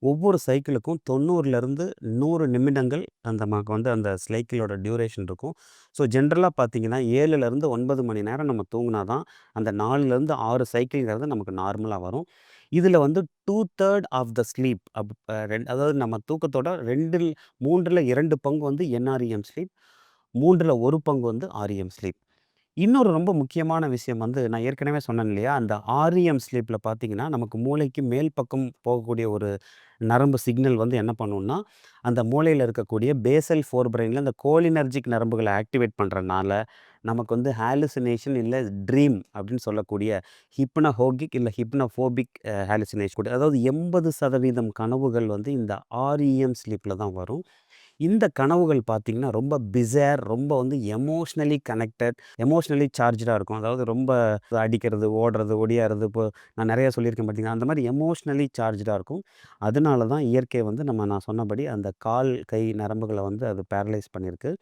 ஒவ்வொரு சைக்கிளுக்கும் 90லேருந்து 100 நிமிடங்கள் நமக்கு அந்த சைக்கிளோட டியூரேஷன் இருக்கும். ஸோ ஜென்ரலா பார்த்தீங்கன்னா, 7லேருந்து 9 மணி நேரம் நம்ம தூங்குனா தான், அந்த 4லேருந்து 6 சைக்கிள்ங்கிறது நமக்கு நார்மலா வரும். இதில 2/3 ஆஃப் த ஸ்லீப் அதாவது நம்ம தூக்கத்தோட 3ல 2 பங்கு என்ஆர்இஎம் ஸ்லீப், 3ல 1 பங்கு ஆர்இஎம் ஸ்லீப். இன்னொரு ரொம்ப முக்கியமான விஷயம் நான் ஏற்கனவே சொன்னேன் இல்லையா? அந்த ஆர்இஎம் ஸ்லீப்ல பார்த்தீங்கன்னா, நமக்கு மூளைக்கு மேல் பக்கம் போகக்கூடிய ஒரு நரம்பு சிக்னல் என்ன பண்ணும்னா, அந்த மூளையில இருக்கக்கூடிய பேசல் ஃபோர் பிரெயின்ல அந்த கோலினர்ஜிக் நரம்புகள ஆக்டிவேட் பண்றனால, நமக்கு ஹாலுசினேஷன் இல்ல ட்ரீம் அப்படின்னு சொல்லக்கூடிய ஹிப்னகோகிக் இல்ல ஹிப்னோஃபோபிக் ஹாலுசினேஷன் கூட அதாவது 80% கனவுகள் இந்த ஆர்இஎம் ஸ்லீப்ல தான் வரும். இந்த கனவுகள் பார்த்தீங்கன்னா, ரொம்ப பிசேர், ரொம்ப எமோஷனலி கனெக்டட், எமோஷனலி சார்ஜ்டா இருக்கும். அதாவது ரொம்ப அடிக்கிறது, ஓடுறது, ஒடியாறது. இப்போ நான் நெறைய சொல்லியிருக்கேன் பார்த்தீங்களா, அந்த மாரி எமோஷனலி சார்ஜ்டா இருக்கும். அதனால தான் இயற்கை நான் சொன்னபடி அந்த கால், கை நரம்புகள அது பேரலைஸ் பண்ணியிருக்கு.